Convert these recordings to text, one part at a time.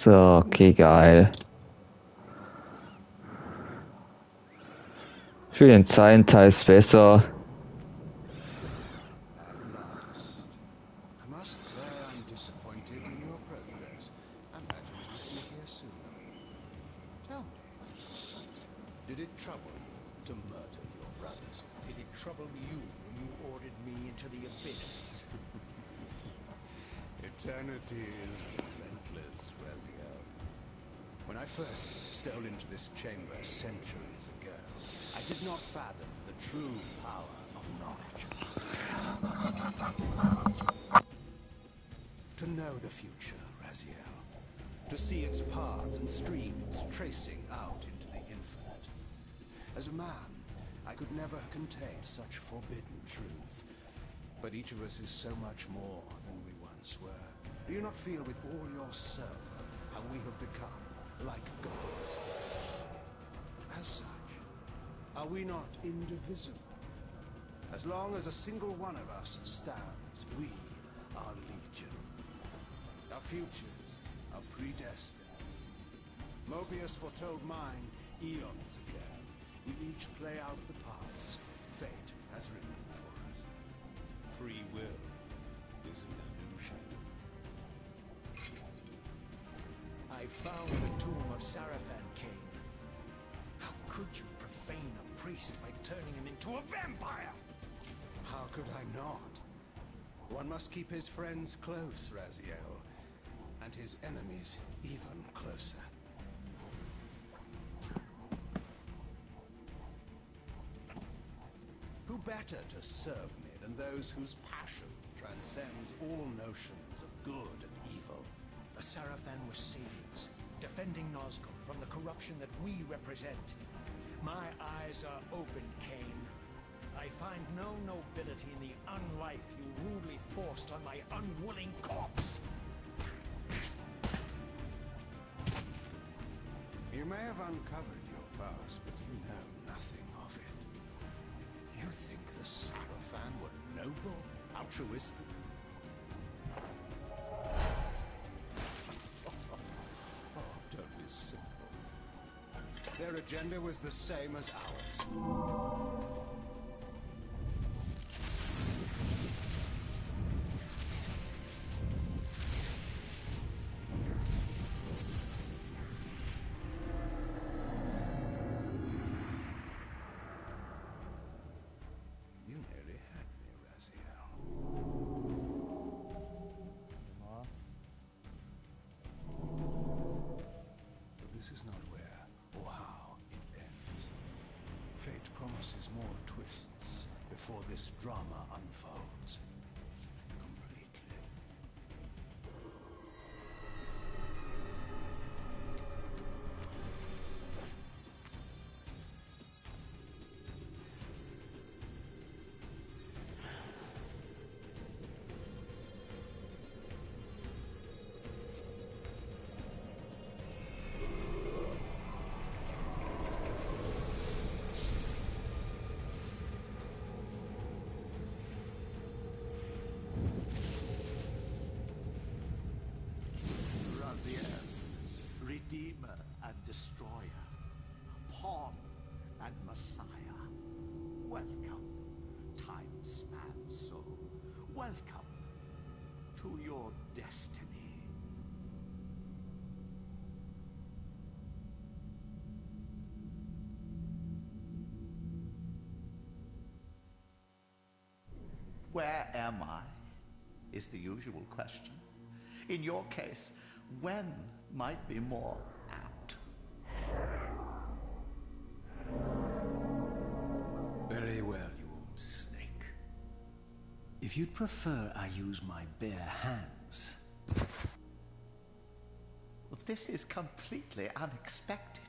So, okay, geil. Für den Zeilenteil ist besser. At last. I must say I'm disappointed in your progress. I imagined you'd be here sooner. Tell me, did it trouble you to murder your brothers? Did it trouble you when you ordered me into the abyss? Eternity is relentless, Raziel. When I first stole into this chamber centuries ago, I did not fathom the true power of knowledge. To know the future, Raziel. To see its paths and streams tracing out into the infinite. As a man, I could never contain such forbidden truths. But each of us is so much more than we once were. Do you not feel with all your soul how we have become like gods? As such, are we not indivisible? As long as a single one of us stands, we are legion. Our futures are predestined. Mobius foretold mine eons ago. We each play out the parts fate has written for us. Free will is an illusion. I found the tomb of Sarafan Kane. How could you profane a priest by turning him into a vampire? How could I not? One must keep his friends close, Raziel, and his enemies even closer. Who better to serve me than those whose passion transcends all notions of good and evil? The Sarafan were saviors, defending Nazgûl from the corruption that we represent. My eyes are open, Kane. I find no nobility in the unlife you rudely forced on my unwilling corpse. You may have uncovered your past, but you know nothing of it. You think the Sarafan were noble, altruistic? Oh, don't be simple. Their agenda was the same as ours. You nearly had me, Raziel. But this is not where or how it ends. Fate promises more twists before this drama unfolds. Completely. Raziels, Redeemer and Destroyer, Pawn and Messiah. Welcome, time-span soul. Welcome to your destiny. Where am I? Is the usual question. In your case, when might be more apt. Very well, you old snake. If you'd prefer I use my bare hands. This is completely unexpected.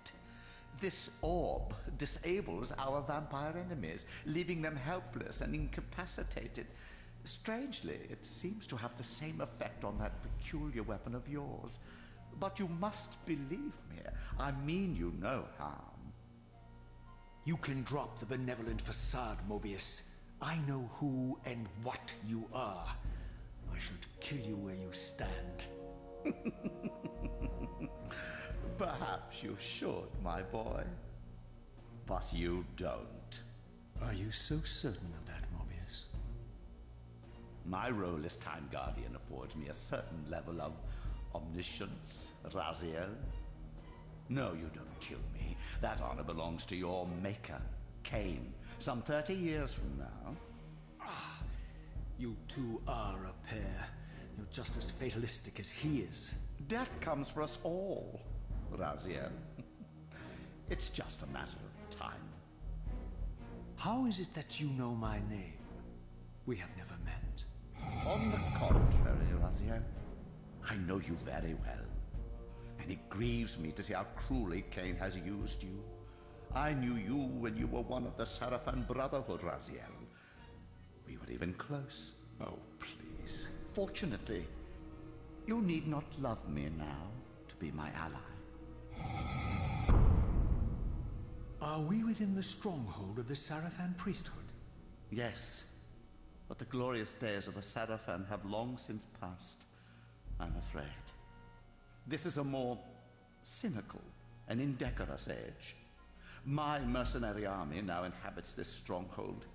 This orb disables our vampire enemies, leaving them helpless and incapacitated. Strangely, it seems to have the same effect on that peculiar weapon of yours. But you must believe me. I mean you no harm. You can drop the benevolent facade, Mobius. I know who and what you are. I should kill you where you stand. Perhaps you should, my boy. But you don't. Are you so certain of that, Morbius? My role as Time Guardian affords me a certain level of omniscience, Raziel. No, you don't kill me. That honor belongs to your maker, Cain, some 30 years from now. Ah, you two are a pair. You're just as fatalistic as he is. Death comes for us all, Raziel. It's just a matter of time. How is it that you know my name? We have never met. On the contrary, Raziel, I know you very well. And it grieves me to see how cruelly Cain has used you. I knew you when you were one of the Sarafan Brotherhood, Raziel. We were even close. Oh, please. Fortunately, you need not love me now to be my ally. Are we within the stronghold of the Sarafan priesthood? Yes, but the glorious days of the Sarafan have long since passed, I'm afraid. This is a more cynical and indecorous age. My mercenary army now inhabits this stronghold.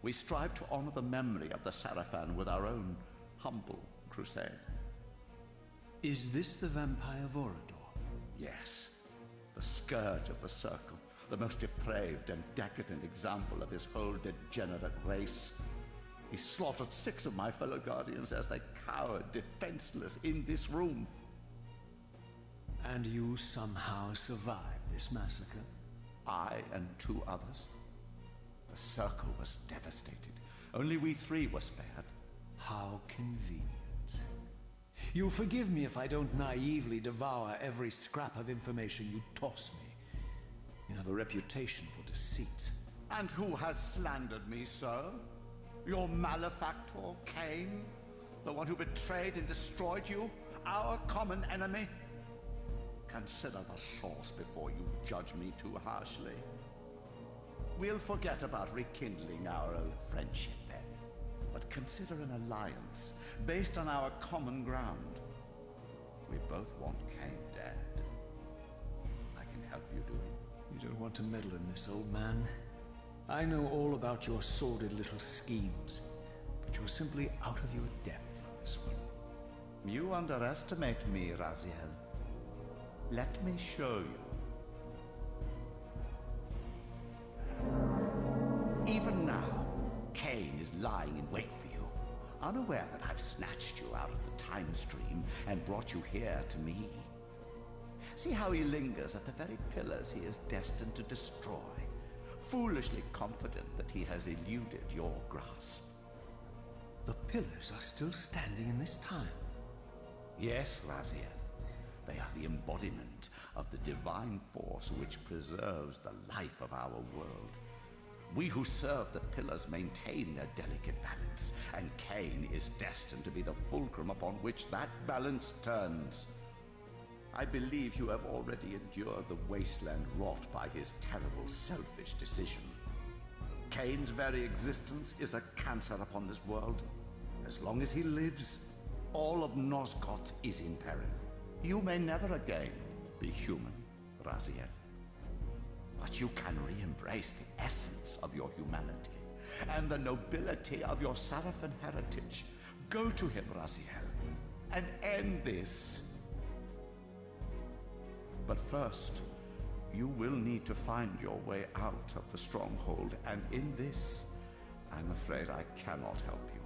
We strive to honor the memory of the Sarafan with our own humble crusade. Is this the Vampire Vorador? Yes, the scourge of the Circle, the most depraved and decadent example of his whole degenerate race. He slaughtered 6 of my fellow Guardians as they cowered defenseless in this room. And you somehow survived this massacre? I and 2 others. The Circle was devastated. Only we 3 were spared. How convenient. You'll forgive me if I don't naively devour every scrap of information you toss me. You have a reputation for deceit. And who has slandered me, sir? Your malefactor, Cain? The one who betrayed and destroyed you? Our common enemy? Consider the source before you judge me too harshly. We'll forget about rekindling our old friendship then, but consider an alliance based on our common ground. We both want Cain dead. I can help you do it. You don't want to meddle in this, old man. I know all about your sordid little schemes, but you're simply out of your depth on this one. You underestimate me, Raziel. Let me show you. Even now, Cain is lying in wait for you, unaware that I've snatched you out of the time stream and brought you here to me. See how he lingers at the very pillars he is destined to destroy, foolishly confident that he has eluded your grasp. The pillars are still standing in this time. Yes, Raziel. They are the embodiment of the divine force which preserves the life of our world. We who serve the pillars maintain their delicate balance, and Cain is destined to be the fulcrum upon which that balance turns. I believe you have already endured the wasteland wrought by his terrible, selfish decision. Cain's very existence is a cancer upon this world. As long as he lives, all of Nosgoth is in peril. You may never again be human, Raziel. But you can re-embrace the essence of your humanity and the nobility of your Sarafan heritage. Go to him, Raziel, and end this. But first, you will need to find your way out of the stronghold, and in this, I'm afraid I cannot help you.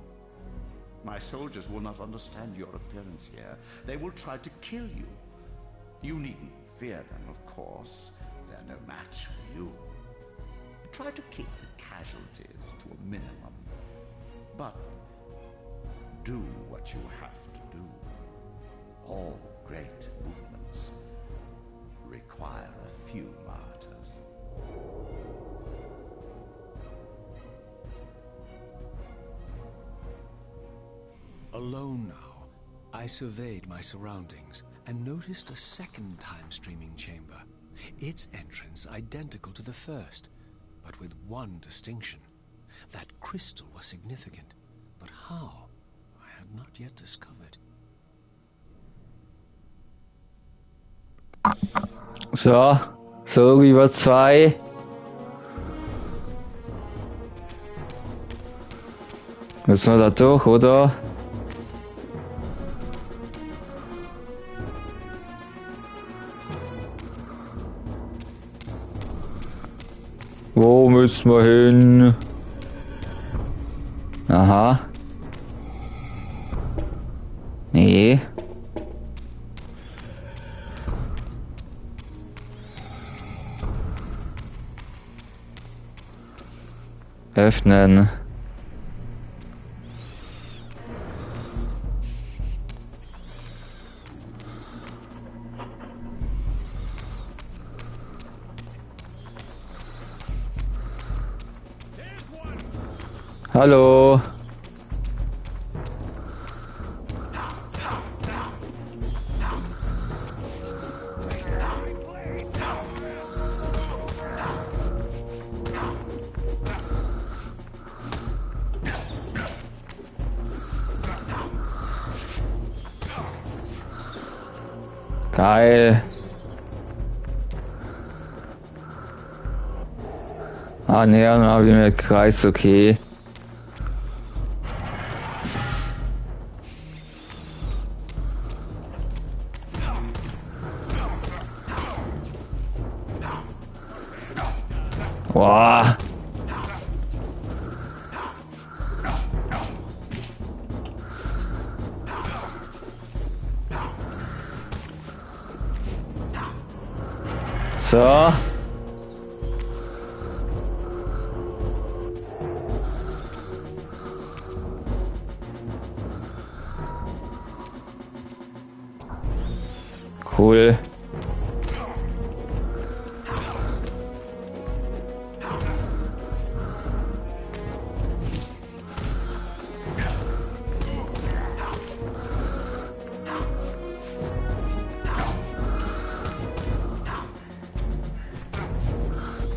My soldiers will not understand your appearance here. They will try to kill you. You needn't fear them, of course. They're no match for you. Try to keep the casualties to a minimum. But do what you have to do. All great movements require a few martyrs. Alone now, I surveyed my surroundings and noticed a second time-streaming chamber. Its entrance identical to the first, but with one distinction. That crystal was significant, but how, I had not yet discovered. So, so Reaver 2. Müssen wir da durch, oder? Wo müssen wir hin? Aha. Nee. Öffnen. Hallo. Geil. Ah, ne, dann habe ich mir Kreis, okay. Boah. So. Cool.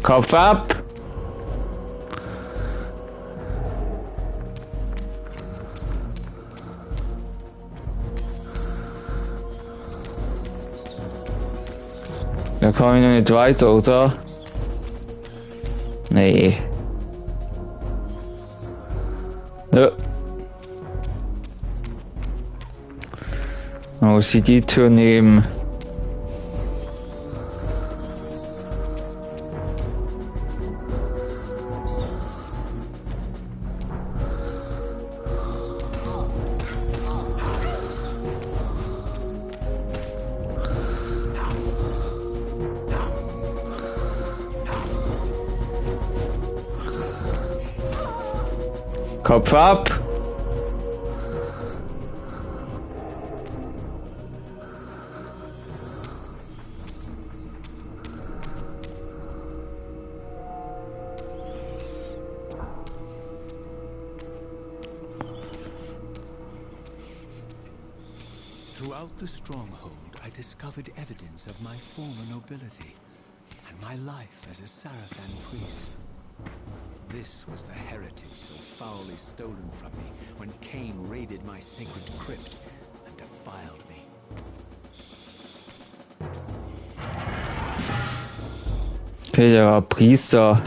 Kopf ab. Da komme ich noch nicht weiter, oder? Nee. Ja. Man muss ich die Tür nehmen. Kopf ab! Throughout the stronghold, I discovered evidence of my former nobility and my life as a Sarafan priest. This was the heritage so foully stolen from me when Cain raided my sacred crypt and defiled me. Okay, der war Priester.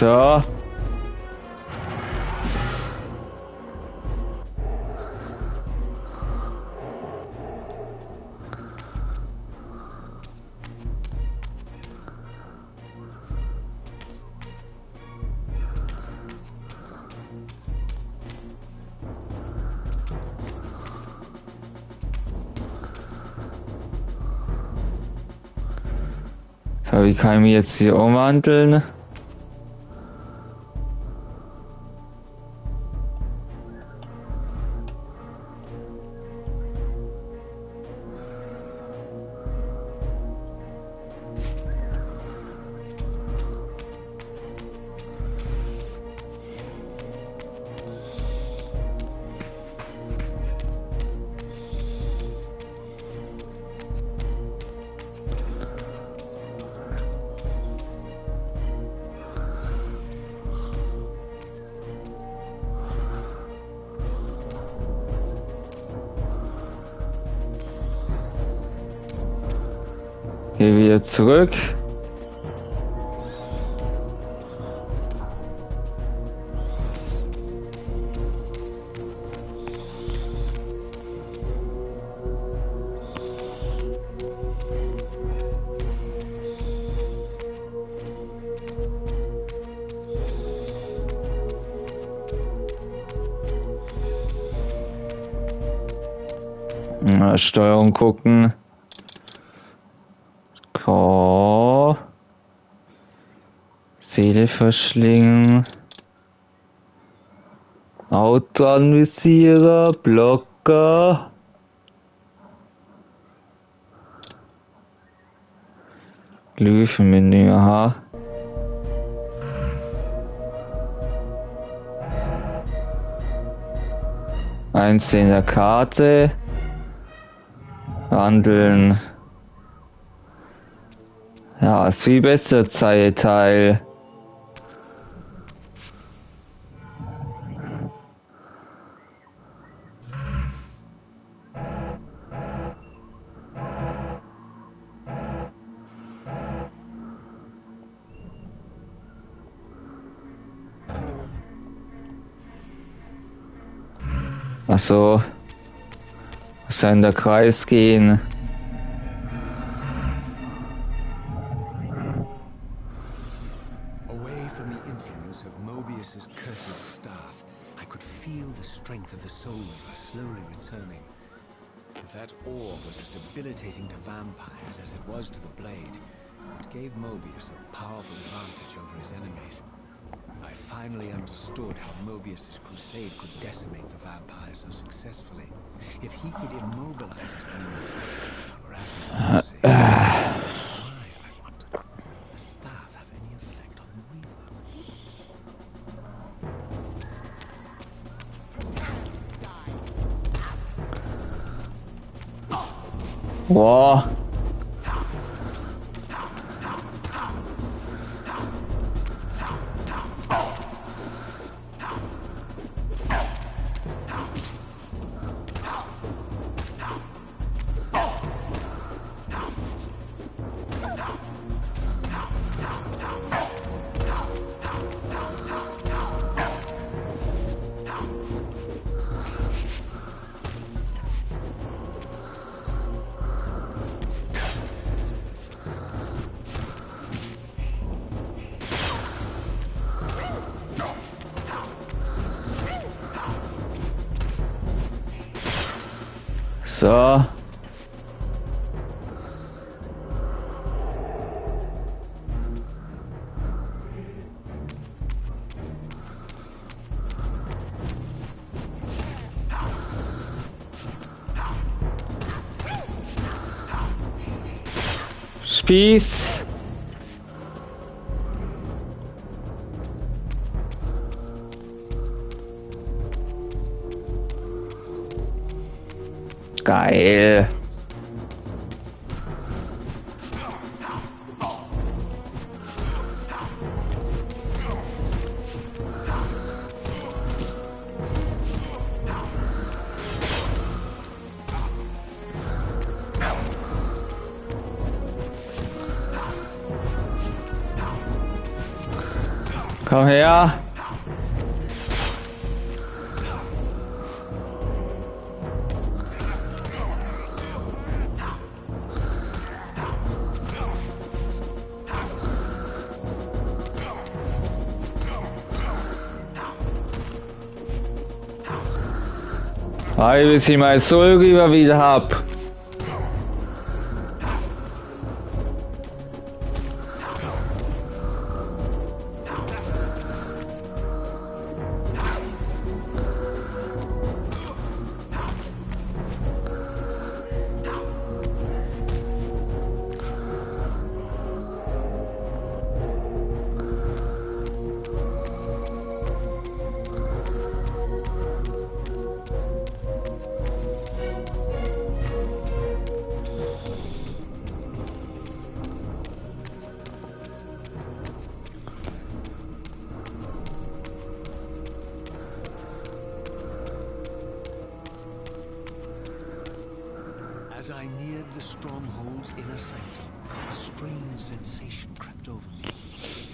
So. So, wie kann ich mich jetzt hier umwandeln? Hier wieder zurück. Steuerung gucken. Oh. Seele verschlingen. Autoanvisierer, Blocker. Glyphenmenü, aha. Einsehen der Karte. Handeln. Ja, ist viel besser Teil. Ach so. Muss ja in der Kreis gehen. Away from the influence of Mobius's cursed staff, I could feel the strength of the soul weaver slowly returning. If that orb was as debilitating to vampires as it was to the blade, it gave Mobius a powerful advantage over his enemies. I finally understood how Mobius's crusade could decimate the vampires so successfully. If he could immobilize his enemies, they were at his mercy. Why, I wondered, would the staff have any effect on the Reaver? Wow. So. Spieß. Geil. Komm her. Bis ich mein Soul Reaver wieder hab. I neared the stronghold's inner sanctum, a strange sensation crept over me.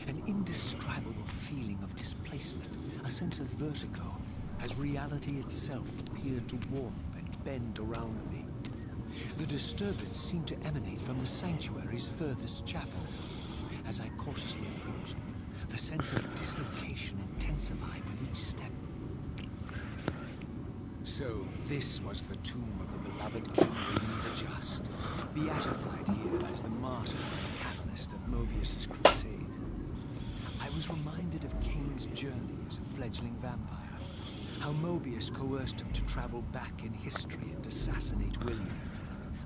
An indescribable feeling of displacement, a sense of vertigo, as reality itself appeared to warp and bend around me. The disturbance seemed to emanate from the sanctuary's furthest chapel. As I cautiously approached, the sense of dislocation intensified with each step. So this was the tomb of the beloved King William the Just, beatified here as the martyr and catalyst of Mobius's crusade. I was reminded of Kane's journey as a fledgling vampire, how Mobius coerced him to travel back in history and assassinate William,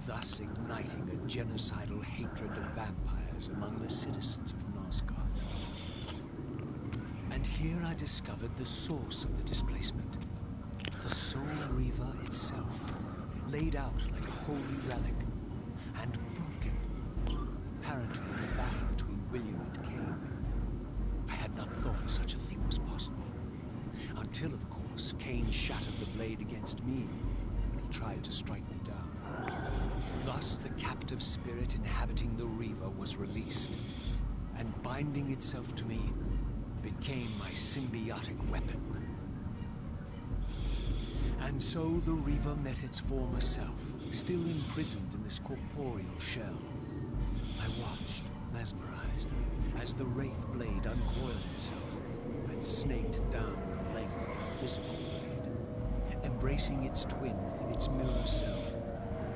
thus igniting a genocidal hatred of vampires among the citizens of Nosgoth. And here I discovered the source of the displacement. The Soul Reaver itself, laid out like a holy relic, and broken, apparently in the battle between William and Kane. I had not thought such a thing was possible, until, of course, Kane shattered the blade against me when he tried to strike me down. Thus, the captive spirit inhabiting the Reaver was released, and binding itself to me became my symbiotic weapon. And so the Reaver met its former self, still imprisoned in this corporeal shell. I watched, mesmerized, as the Wraith blade uncoiled itself and snaked down the length of the physical blade. Embracing its twin, its mirror self,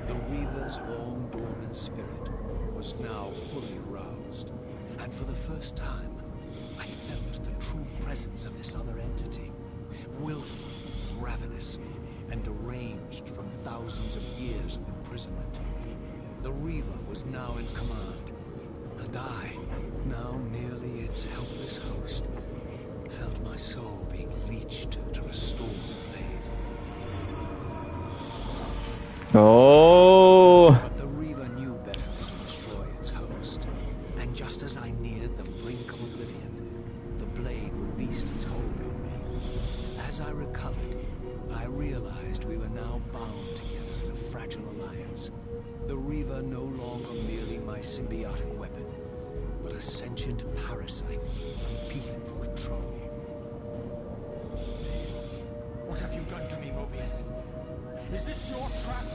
the Reaver's long dormant spirit was now fully aroused. And for the first time, I felt the true presence of this other entity, willful, ravenous, and deranged from thousands of years of imprisonment. The Reaver was now in command, and I, now merely its helpless host, felt my soul being leached to restore the blade. Oh! But the Reaver knew better than to destroy its host, and just as I neared the brink of oblivion, the blade released its hold on me. As I recovered, I realized we were now bound together in a fragile alliance. The Reaver no longer merely my symbiotic weapon, but a sentient parasite competing for control. What have you done to me, Mobius? Is this your trap?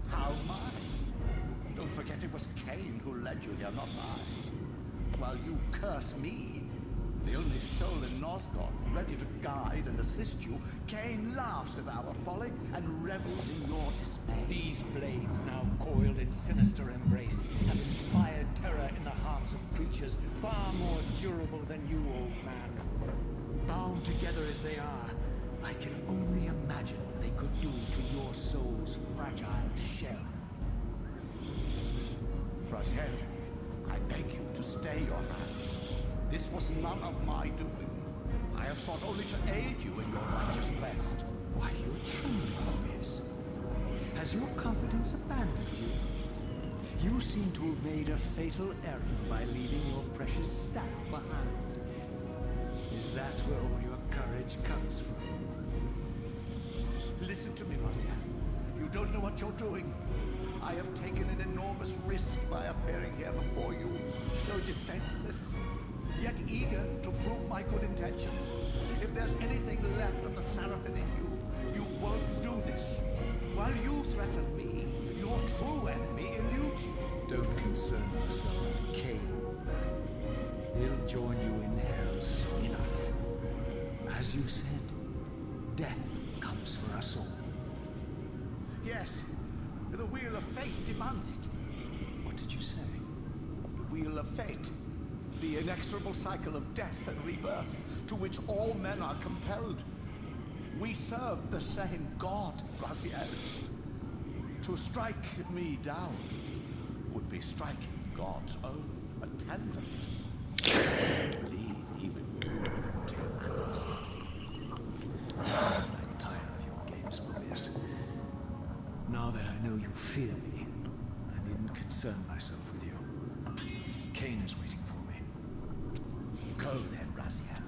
How mine? Don't forget it was Cain who led you here, not I. While you curse me, the only soul in Nosgoth ready to guide and assist you, Cain laughs at our folly and revels in your dismay. These blades, now coiled in sinister embrace, have inspired terror in the hearts of creatures far more durable than you, old man. Bound together as they are, I can only imagine what they could do to your soul's fragile shell. Raziel, I beg you to stay your hand. This was none of my doing. I have sought only to aid you in your righteous quest. Why, you're truly Mobius. Has your confidence abandoned you? You seem to have made a fatal error by leaving your precious staff behind. Is that where all your courage comes from? Listen to me, Raziel. You don't know what you're doing. I have taken an enormous risk by appearing here before you, so defenseless, yet eager to prove my good intentions. If there's anything left of the Seraphim in you, you won't do this. While you threaten me, your true enemy eludes you. Don't concern yourself with Cain. He'll join you in hell soon enough. As you said, death comes for us all. Yes, the wheel of fate demands it. What did you say? The wheel of fate. The inexorable cycle of death and rebirth to which all men are compelled. We serve the same God, Raziel. To strike me down would be striking God's own attendant. I don't believe even you would take that risk. I'm tired of your games, Mobius. Now that I know you fear me, I needn't concern myself with you. Cain is waiting for me. Go then, Raziel.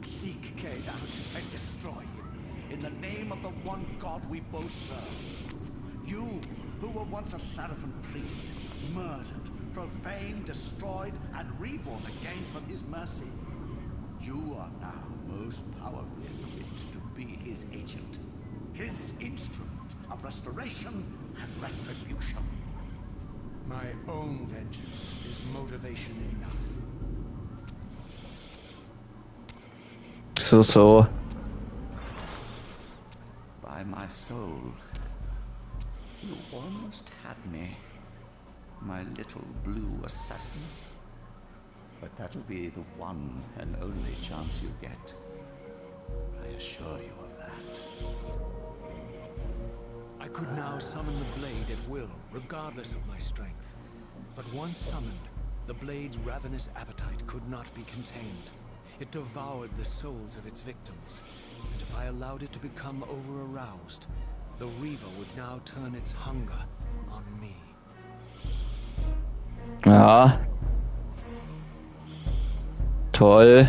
Seek Cain out and destroy him in the name of the one God we both serve. were once a Seraphim priest, murdered, profaned, destroyed, and reborn again from his mercy. You are now most powerfully equipped to be his agent, his instrument of restoration and retribution. My own vengeance is motivation enough. So. By my soul, you almost had me, my little blue assassin. But that'll be the one and only chance you get. I assure you of that. I could now summon the blade at will, regardless of my strength. But once summoned, the blade's ravenous appetite could not be contained. It devoured the souls of its victims, and if I allowed it to become over-aroused, the Reaver would now turn its hunger on me. Ja. Toll.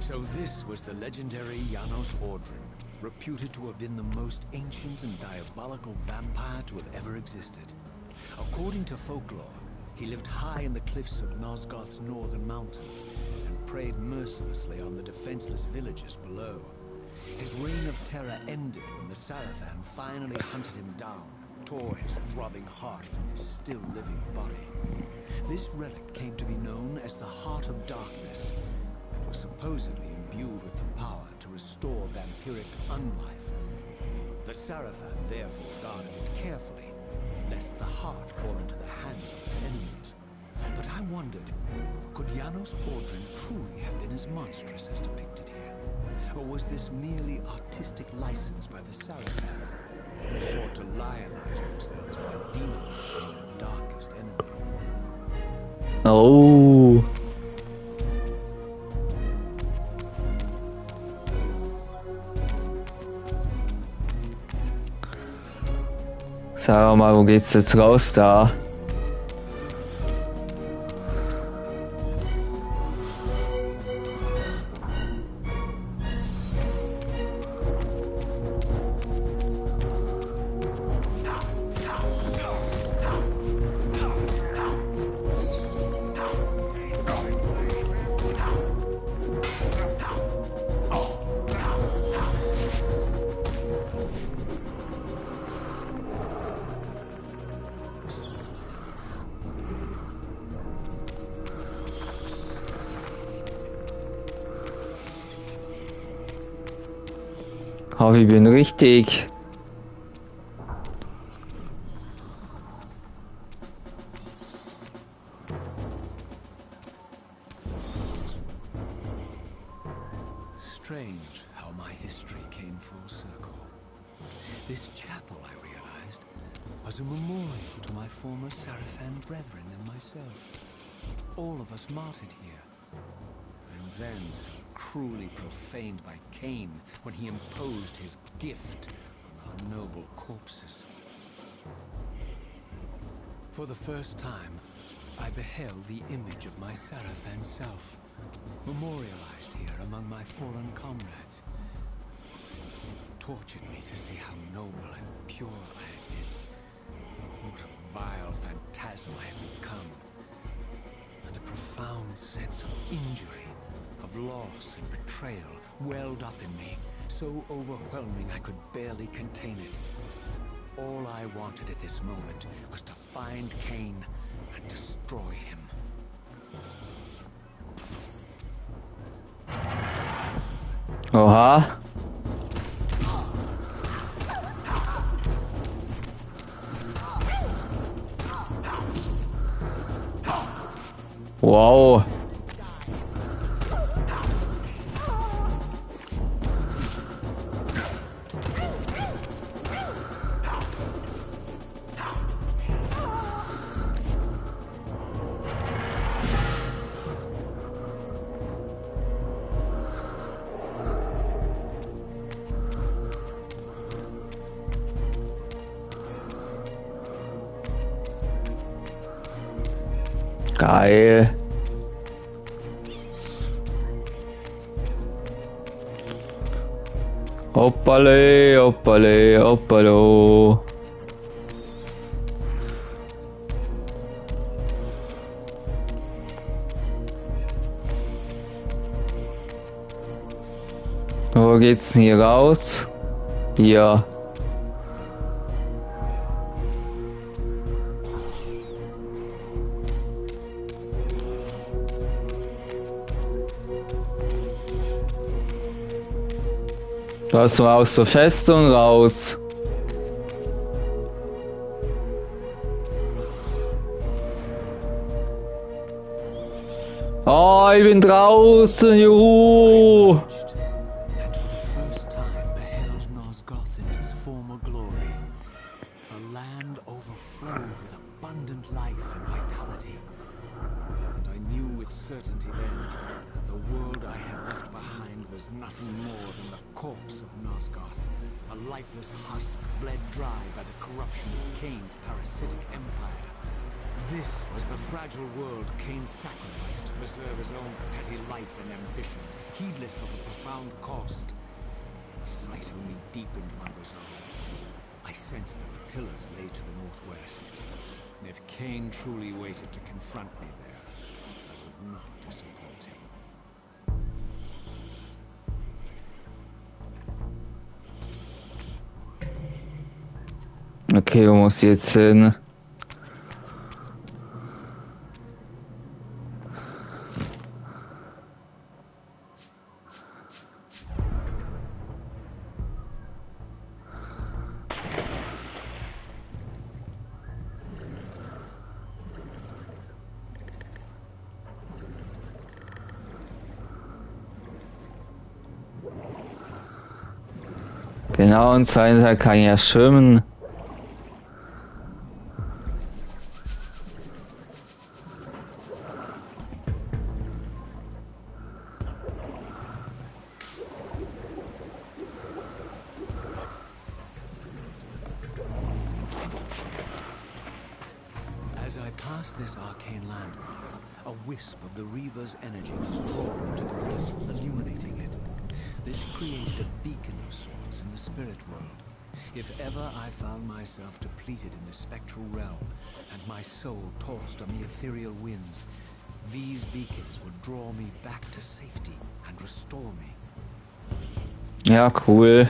So this was the legendary Janos Ordrin, reputed to have been the most ancient and diabolical vampire to have ever existed. According to folklore, he lived high in the cliffs of Nosgoth's northern mountains and preyed mercilessly on the defenseless villagers below. His reign of terror ended when the Sarafan finally hunted him down and tore his throbbing heart from his still-living body. This relic came to be known as the Heart of Darkness, and was supposedly imbued with the power to restore vampiric unlife. The Sarafan therefore guarded it carefully, lest the heart fall into the hands of their enemies. But I wondered, could Janos Ordrin truly have been as monstrous as depicted here? Or was this merely artistic license by the Sarafan, who sought to lionize themselves while demonizing their darkest enemy? Oh. Sag mal, wo geht's jetzt raus da? Oh, ich bin richtig. Strange how my history came full circle. This chapel, I realized, was a memorial to my former Sarafan brethren and myself. All of us martyred here. And then so cruelly profaned by Cain when he imposed his gift on our noble corpses. For the first time, I beheld the image of my Sarafan self, memorialized here among my fallen comrades. It tortured me to see how noble and pure I had been. What a vile phantasm I had become. And a profound sense of injury, of loss and betrayal welled up in me, so overwhelming I could barely contain it. All I wanted at this moment was to find Cain and destroy him. Oha. Wow. Geil. Hoppale, hoppale, hoppalo. Wo geht's denn hier raus? Hier. Du hast nur aus der Festung raus. Oh, ich bin draußen, juhu! And for the first time beheld Nosgoth in its former glory. The land overflowed with abundant life and vitality. And I knew with certainty then that the world I had left behind was nothing more than the corpse of Nosgoth, a lifeless husk bled dry by the corruption of Cain's parasitic empire. This was the fragile world Cain sacrificed to preserve his own petty life and ambition, heedless of the profound cost. The sight only deepened my resolve. I sensed that the pillars lay to the northwest. If Cain truly waited to confront me there, I would not disappoint him. Okay, wo muss ich jetzt hin? Genau, und zweitens kann ich ja schwimmen. As I passed this arcane landmark, a wisp of the Reaver's energy was drawn into the ring, illuminating it. This created a beacon of sorts in the spirit world. If ever I found myself depleted in the spectral realm, and my soul tossed on the ethereal winds, these beacons would draw me back to safety and restore me. Ja, cool.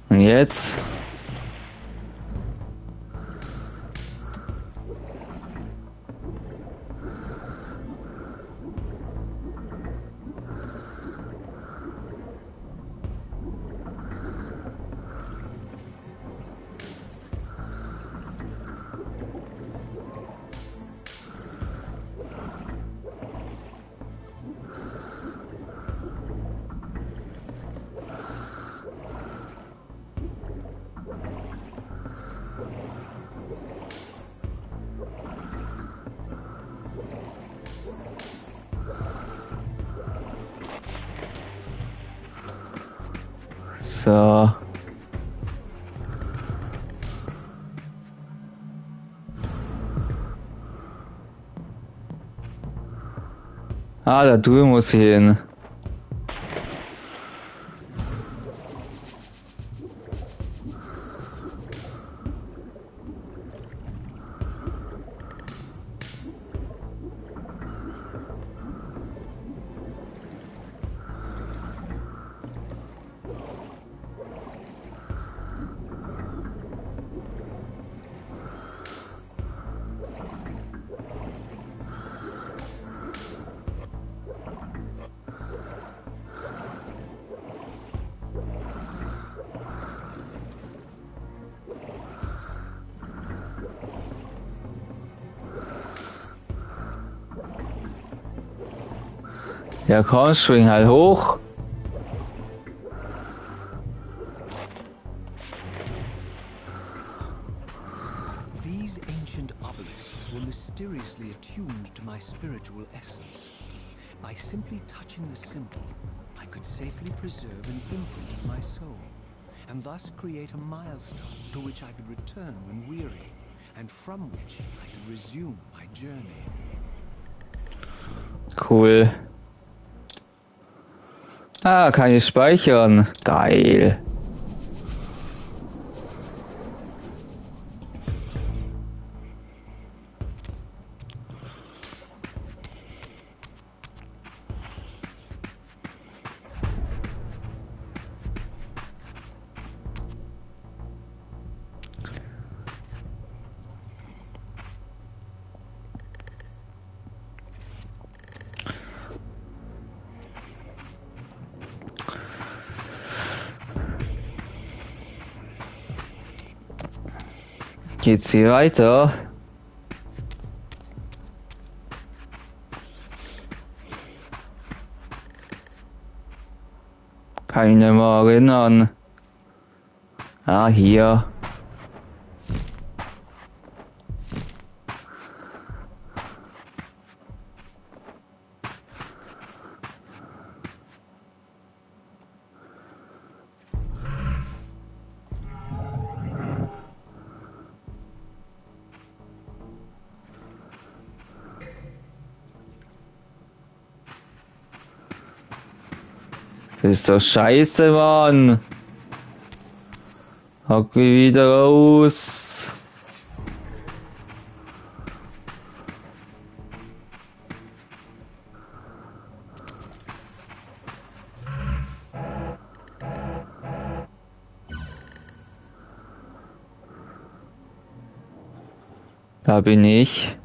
Und jetzt? So. Ah, da drüben muss ich hin. Ja komm, spring halt hoch. mysteriously attuned to my spiritual essence. By simply touching the symbol, I could safely preserve an imprint of my soul, and thus create a milestone to which I could return when weary, and from which I could resume my journey. Cool. Ah, kann ich speichern. Geil. Geht's hier weiter? Kann ich nicht mehr erinnern. Ah, hier. Das ist doch scheiße, Mann. Hock mich wieder raus. Da bin ich.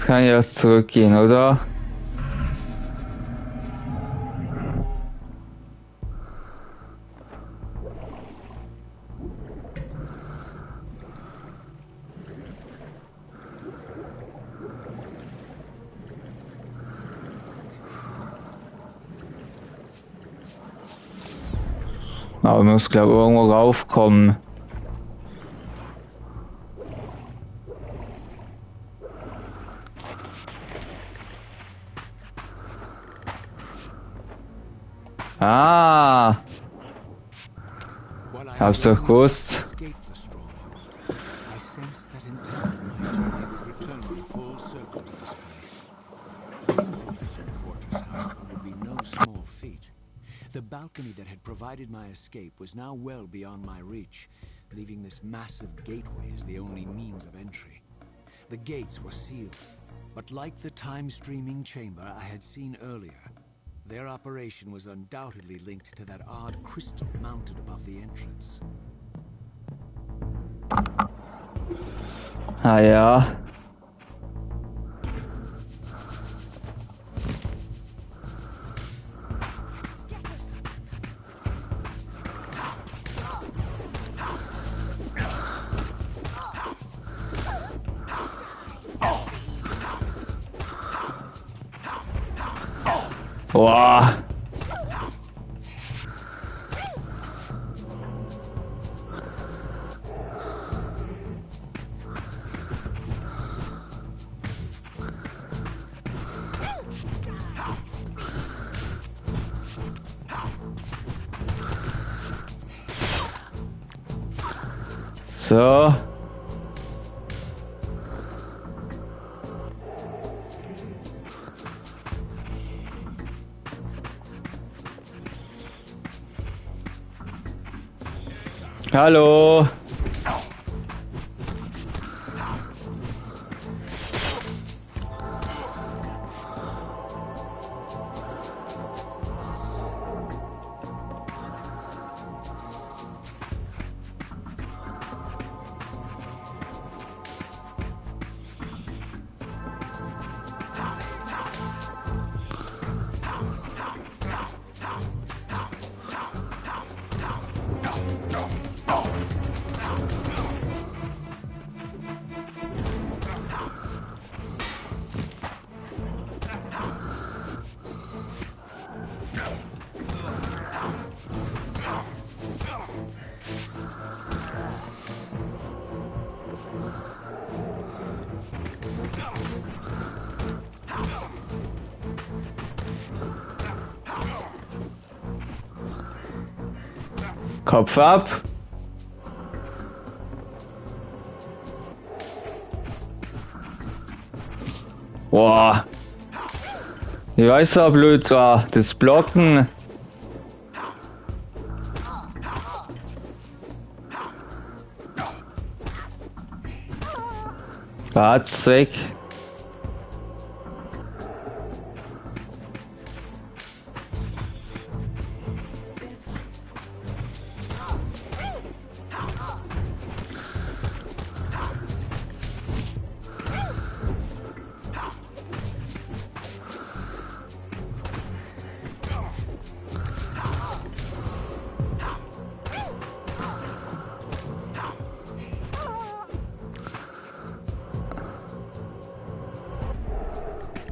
Jetzt kann ich erst zurückgehen, oder? Aber ich muss, glaube ich, irgendwo raufkommen. Ah! Ich hab's doch gewusst. The balcony that had provided my escape was now well beyond my reach, leaving this massive gateway as the only means of entry. The gates were sealed, but like the time-streaming chamber I had seen earlier, their operation was undoubtedly linked to that odd crystal mounted above the entrance. Ah ja. Boah. So. Hallo. Kopf ab. Boah. Ich weiß ja blöd war. Das Blocken. Wart's weg.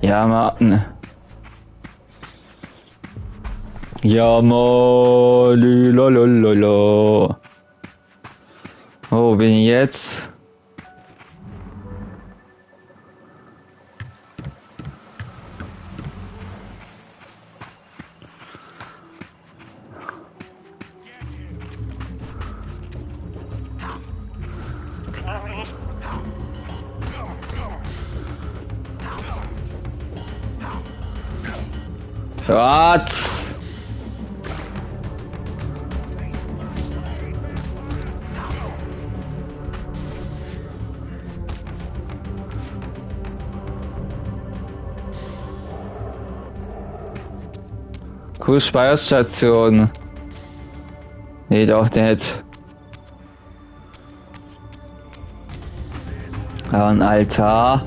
Ja, Mann. Ja, Mann. Lolololo. Wo bin ich jetzt? Was? Cool, Speicherstation. Nee, doch nicht. Ja, ein Altar.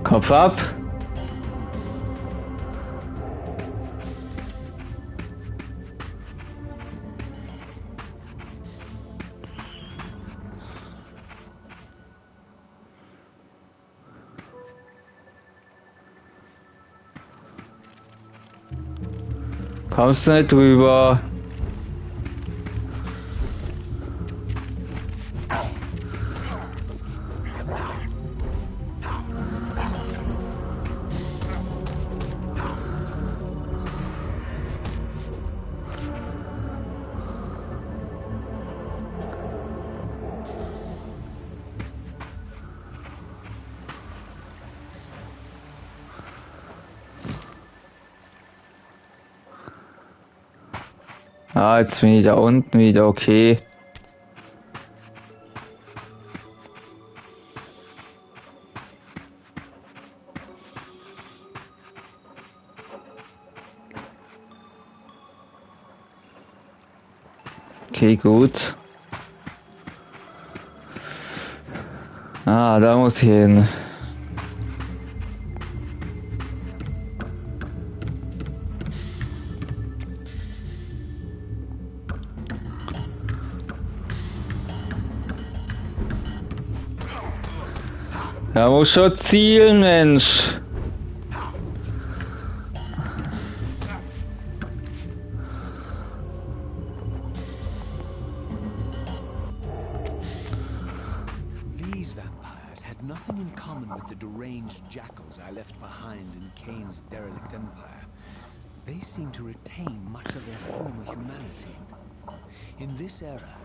Kopf ab. Kommst du nicht drüber? Ah, jetzt bin ich da unten wieder, okay. Okay, gut. Ah, da muss ich hin. Da muss schon zielen, Mensch. These vampires had nothing in common with the deranged jackals I left behind in Kane's derelict empire. They seemed to retain much of their former humanity. In this era,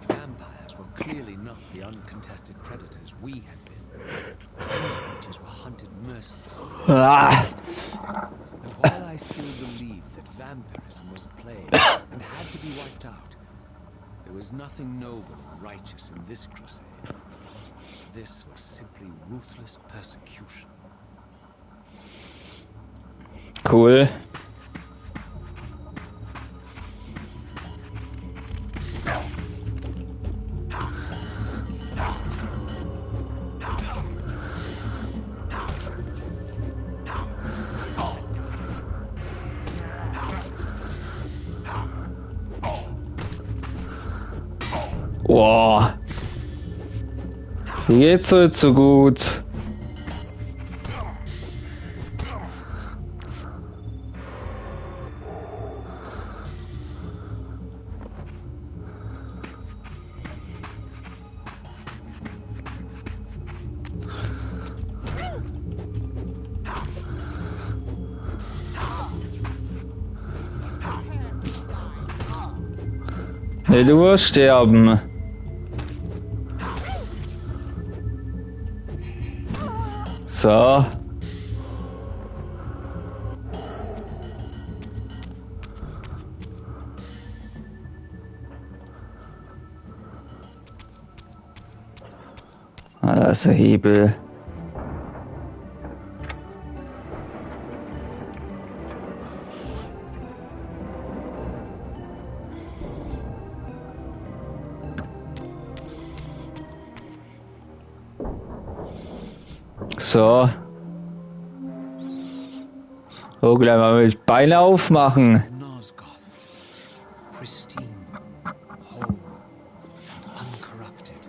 vampires were clearly not the uncontested predators we had been. These creatures were hunted mercilessly. Ah. And while I still believed that vampirism was a plague and had to be wiped out, there was nothing noble and righteous in this crusade. This was simply ruthless persecution. Cool. Boah. Wie geht's heute so gut? Nee, du wirst sterben. So. Ah, da ist der Hebel. So. Oh, gleich mal mit Beine aufmachen. Of Nosgoth, pristine, whole, and uncorrupted.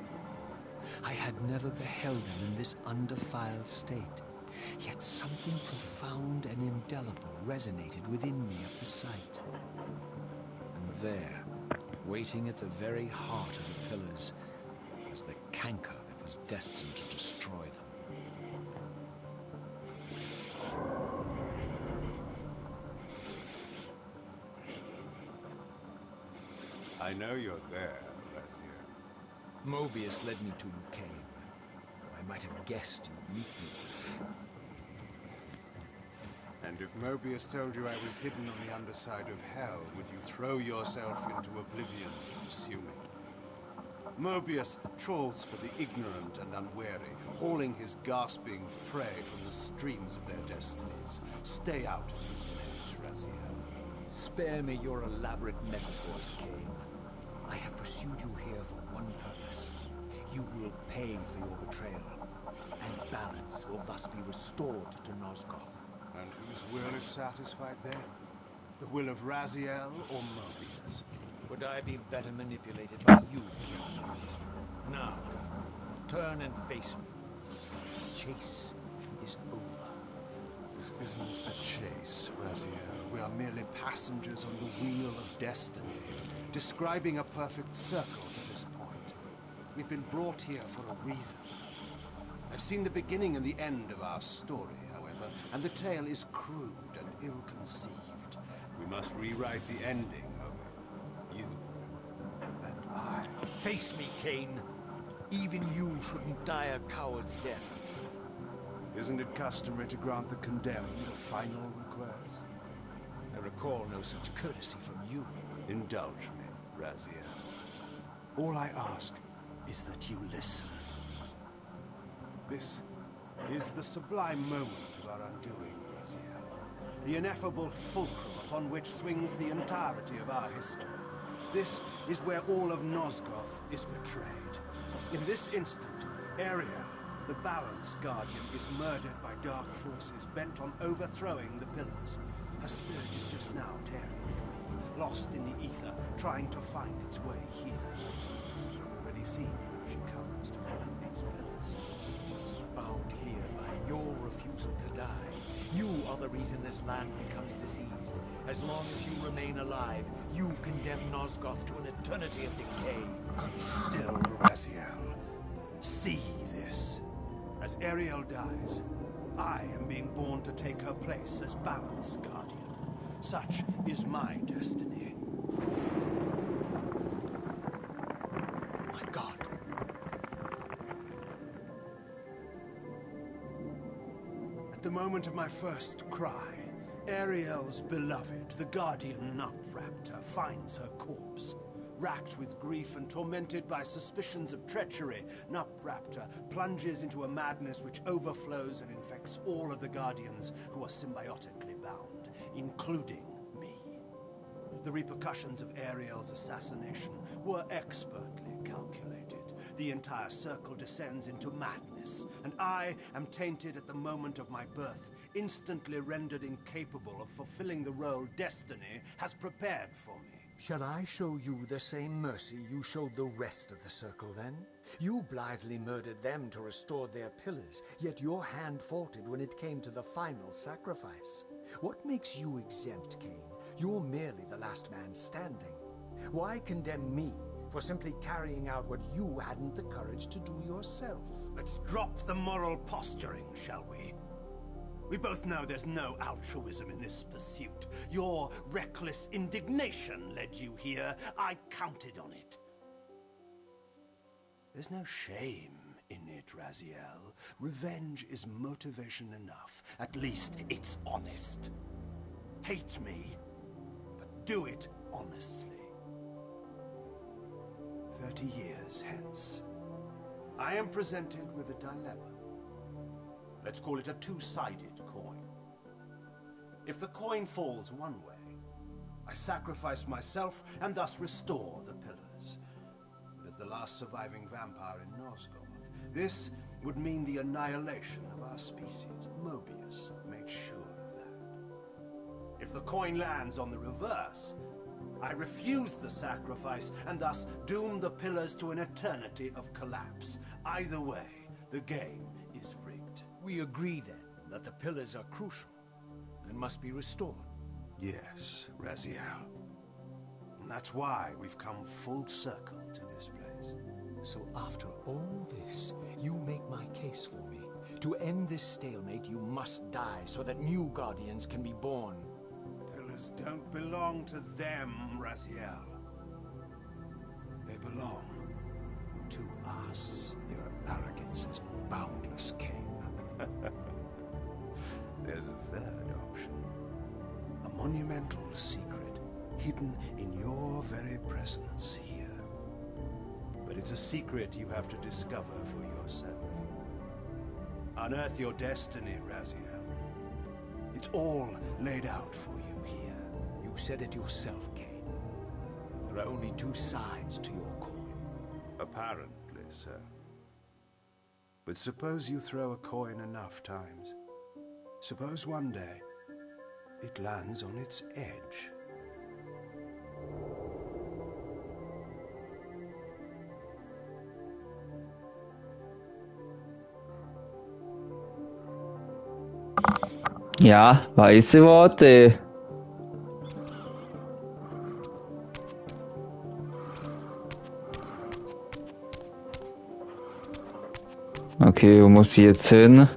I had never beheld them in this undefiled state, yet something profound and indelible resonated within me at the sight. And there, waiting at the very heart of the pillars, was the canker that was destined to destroy them. I know you're there, Raziel. Mobius led me to you, Cain. Though I might have guessed you'd meet me here. And if Mobius told you I was hidden on the underside of hell, would you throw yourself into oblivion to pursue me? Mobius trawls for the ignorant and unwary, hauling his gasping prey from the streams of their destinies. Stay out of his net, Raziel. Spare me your elaborate metaphors, Cain. I have pursued you here for one purpose. You will pay for your betrayal, and balance will thus be restored to Nosgoth. And whose will is satisfied then? The will of Raziel or Mobius? Would I be better manipulated by you, Cain? Now, turn and face me. The chase is over. This isn't a chase, Raziel. We are merely passengers on the wheel of destiny, describing a perfect circle to this point. We've been brought here for a reason. I've seen the beginning and the end of our story, however, and the tale is crude and ill-conceived. We must rewrite the ending of it. You and I. Face me, Cain. Even you shouldn't die a coward's death. Isn't it customary to grant the condemned a final request? I recall no such courtesy from you. Indulge me, Raziel. All I ask is that you listen. This is the sublime moment of our undoing, Raziel. The ineffable fulcrum upon which swings the entirety of our history. This is where all of Nosgoth is betrayed. In this instant, Ariel, the Balance Guardian, is murdered by dark forces bent on overthrowing the pillars. Her spirit is just now tearing free, lost in the ether, trying to find its way here. I've already seen how she comes to hold these pillars. Bound here by your refusal to die. You are the reason this land becomes diseased. As long as you remain alive, you condemn Nosgoth to an eternity of decay. Be still, Raziel. See this. As Ariel dies, I am being born to take her place as Balance Guardian. Such is my destiny. My God. At the moment of my first cry, Ariel's beloved, the Guardian Nupraptor, finds her corpse. Racked with grief and tormented by suspicions of treachery, Nupraptor plunges into a madness which overflows and infects all of the Guardians who are symbiotically bound, including me. The repercussions of Ariel's assassination were expertly calculated. The entire circle descends into madness, and I am tainted at the moment of my birth, instantly rendered incapable of fulfilling the role destiny has prepared for me. Shall I show you the same mercy you showed the rest of the circle, then? You blithely murdered them to restore their pillars, yet your hand faltered when it came to the final sacrifice. What makes you exempt, Cain? You're merely the last man standing. Why condemn me for simply carrying out what you hadn't the courage to do yourself? Let's drop the moral posturing, shall we? We both know there's no altruism in this pursuit. Your reckless indignation led you here. I counted on it. There's no shame in it, Raziel. Revenge is motivation enough. At least it's honest. Hate me, but do it honestly. 30 years hence, I am presented with a dilemma. Let's call it a two-sided coin. If the coin falls one way, I sacrifice myself and thus restore the pillars. As the last surviving vampire in Nosgoth, this would mean the annihilation of our species. Mobius made sure of that. If the coin lands on the reverse, I refuse the sacrifice and thus doom the pillars to an eternity of collapse. Either way, the game is rigged. We agree then that the pillars are crucial and must be restored. Yes, Raziel. And that's why we've come full circle to this place. So after all this, you make my case for me. To end this stalemate, you must die so that new guardians can be born. Pillars don't belong to them, Raziel. They belong to us. Your arrogance is boundless, Cain. There's a third option. A monumental secret hidden in your very presence here. But it's a secret you have to discover for yourself. Unearth your destiny, Raziel. It's all laid out for you here. You said it yourself, Cain. There are only two sides to your coin. Apparently, sir. But suppose you throw a coin enough times. Suppose one day it lands on its edge. Ja, weise Worte. Okay, wo muss ich jetzt hin?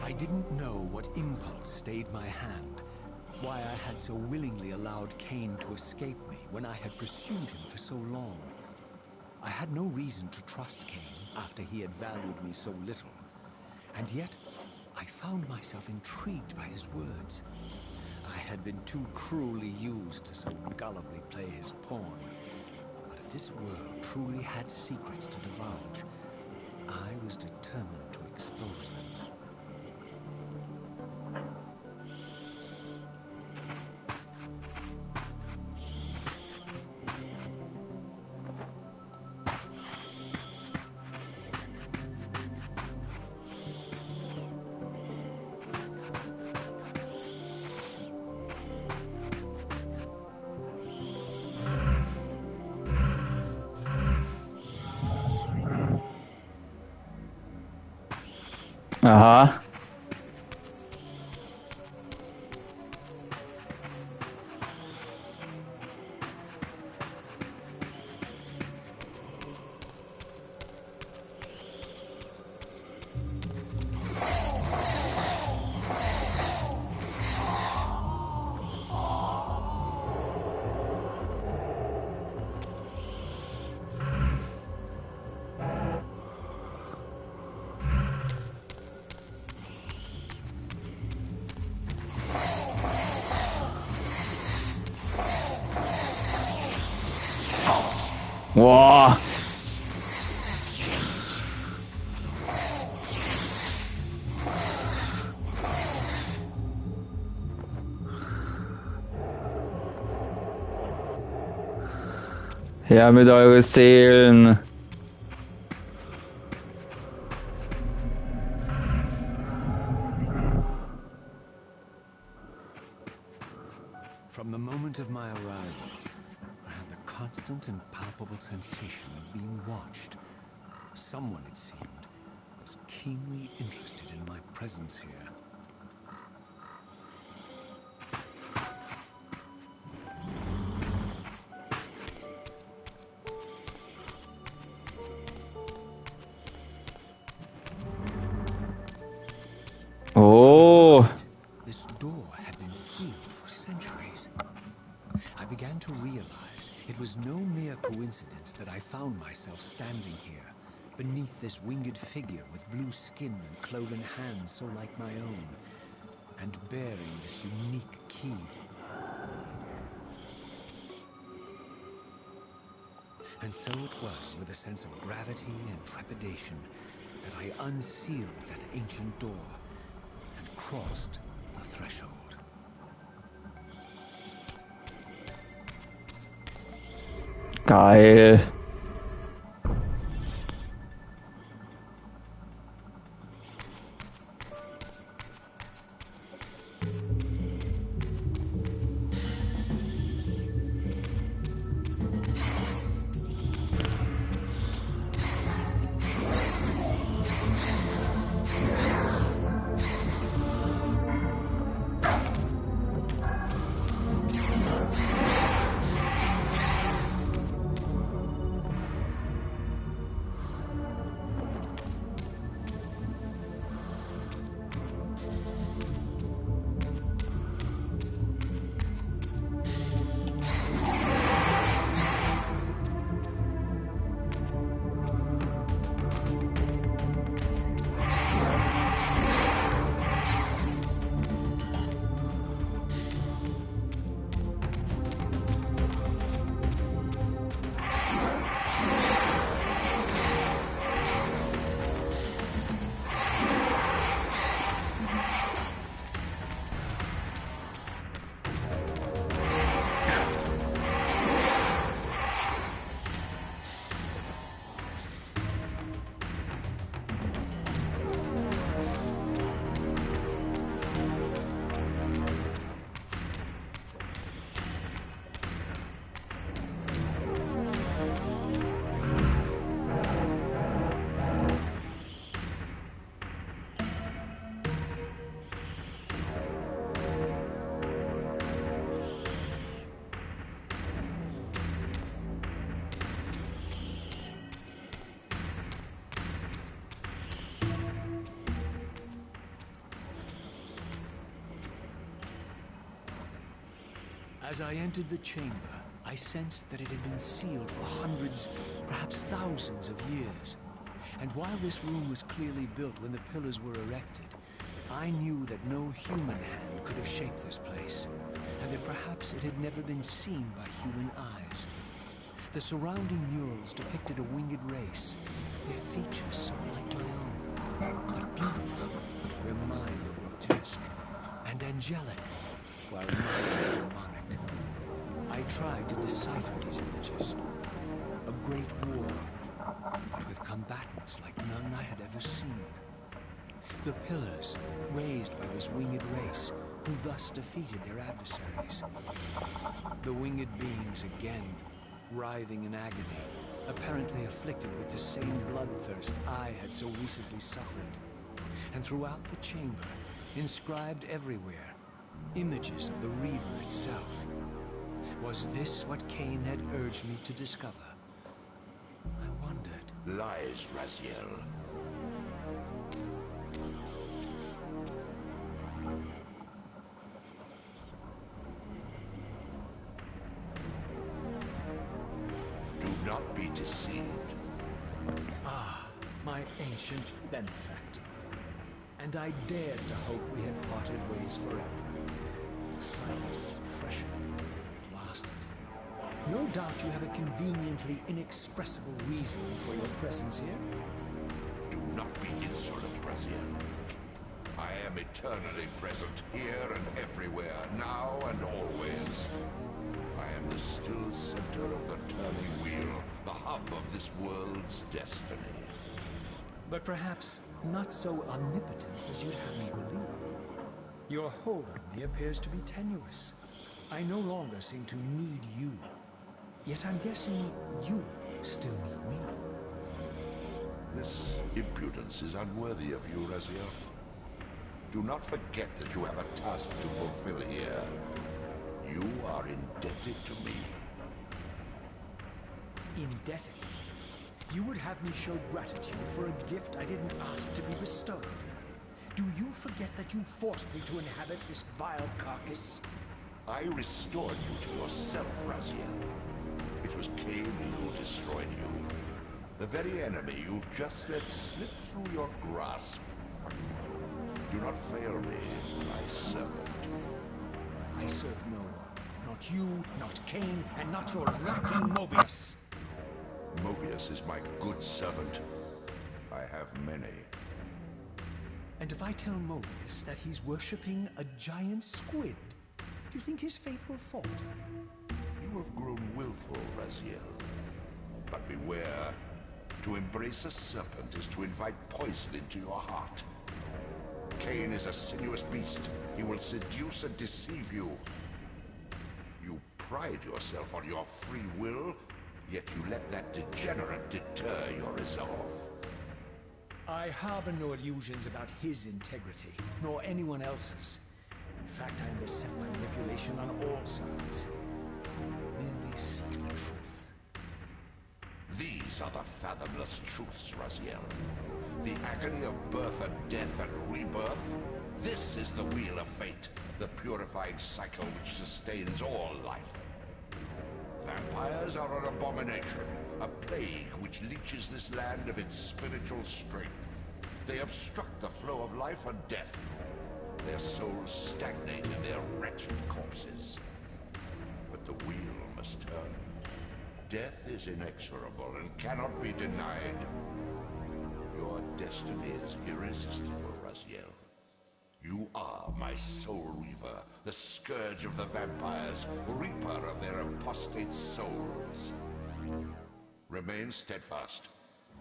I didn't know what impulse stayed my hand, why I had so willingly allowed Cain to escape me when I had pursued him for so long. I had no reason to trust Cain after he had valued me so little, and yet I found myself intrigued by his words. I had been too cruelly used to so gullibly play his pawn, but if this world truly had secrets to divulge, I was determined to expose them. Aha. Wow. Her mit eure Seelen. From the moment of my arrival, I had the constant and palpable sensation of being watched. Someone, it seemed, was keenly interested in my presence here. Oh. This door had been sealed for centuries. I began to realize it was no mere coincidence that I found myself standing here, beneath this winged figure with blue skin and cloven hands so like my own, and bearing this unique key. And so it was with a sense of gravity and trepidation that I unsealed that ancient door and crossed the threshold. Geil. As I entered the chamber, I sensed that it had been sealed for hundreds, perhaps thousands of years. And while this room was clearly built when the pillars were erected, I knew that no human hand could have shaped this place, and that perhaps it had never been seen by human eyes. The surrounding murals depicted a winged race, their features so like my own, but beautiful where mine were grotesque, and angelic while mine were demonic. I tried to decipher these images. A great war, but with combatants like none I had ever seen. The pillars, raised by this winged race, who thus defeated their adversaries. The winged beings again, writhing in agony, apparently afflicted with the same bloodthirst I had so recently suffered. And throughout the chamber, inscribed everywhere, images of the Reaver itself. Was this what Cain had urged me to discover? I wondered. Lies, Raziel. Do not be deceived. Ah, my ancient benefactor. And I dared to hope we had parted ways forever. The silence was refreshing. It lasted. No doubt you have a conveniently inexpressible reason for your presence here. Do not be insolent, Raziel. I am eternally present, here and everywhere, now and always. I am the still center of the turning wheel hub of this world's destiny. But perhaps not so omnipotent as you'd have me believe. Your hold on me appears to be tenuous. I no longer seem to need you. Yet I'm guessing you still need me. This impudence is unworthy of you, Raziel. Do not forget that you have a task to fulfill here. You are indebted to me. Indebted? You would have me show gratitude for a gift I didn't ask to be bestowed. Do you forget that you forced me to inhabit this vile carcass? I restored you to yourself, Raziel. It was Cain who destroyed you. The very enemy you've just let slip through your grasp. Do not fail me, my servant. I serve no one. Not you, not Cain, and not your lackey Mobius. Mobius is my good servant. I have many. And if I tell Mobius that he's worshipping a giant squid, do you think his faith will falter? You have grown willful, Raziel. But beware. To embrace a serpent is to invite poison into your heart. Cain is a sinuous beast. He will seduce and deceive you. You pride yourself on your free will, yet you let that degenerate deter your resolve. I harbor no illusions about his integrity, nor anyone else's. In fact, I am beset by manipulation on all sides. Merely seek the truth. These are the fathomless truths, Raziel. The agony of birth and death and rebirth. This is the wheel of fate, the purifying cycle which sustains all life. Vampires are an abomination, a plague which leeches this land of its spiritual strength. They obstruct the flow of life and death. Their souls stagnate in their wretched corpses. But the wheel must turn. Death is inexorable and cannot be denied. Your destiny is irresistible, Raziel. You are my soul Reaver, the scourge of the vampires, reaper of their apostate souls. Remain steadfast.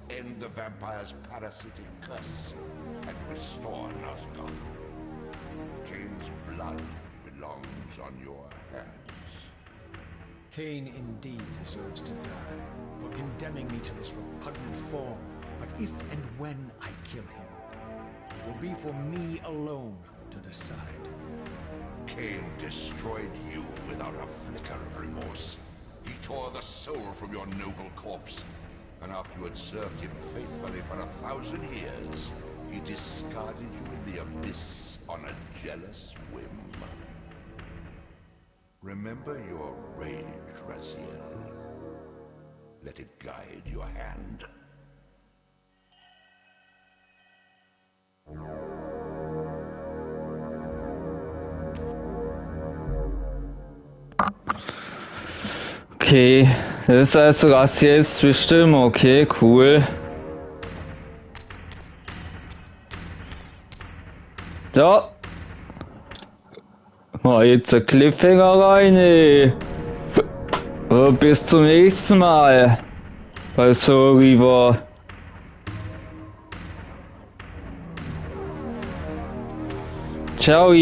End the vampire's parasitic curse, and restore Nosgoth. Cain's blood belongs on your hands. Cain indeed deserves to die for condemning me to this repugnant form. But if and when I kill him, it will be for me alone to decide. Cain destroyed you without a flicker of remorse. He tore the soul from your noble corpse, and after you had served him faithfully for 1,000 years, he discarded you in the abyss on a jealous whim. Remember your rage, Raziel. Let it guide your hand. Okay, das ist also Raziels bestimmt. Okay, cool. Da. Oh, jetzt der Cliffhanger rein, ey. Bis zum nächsten Mal. Bei Soul Reaver. Ciao.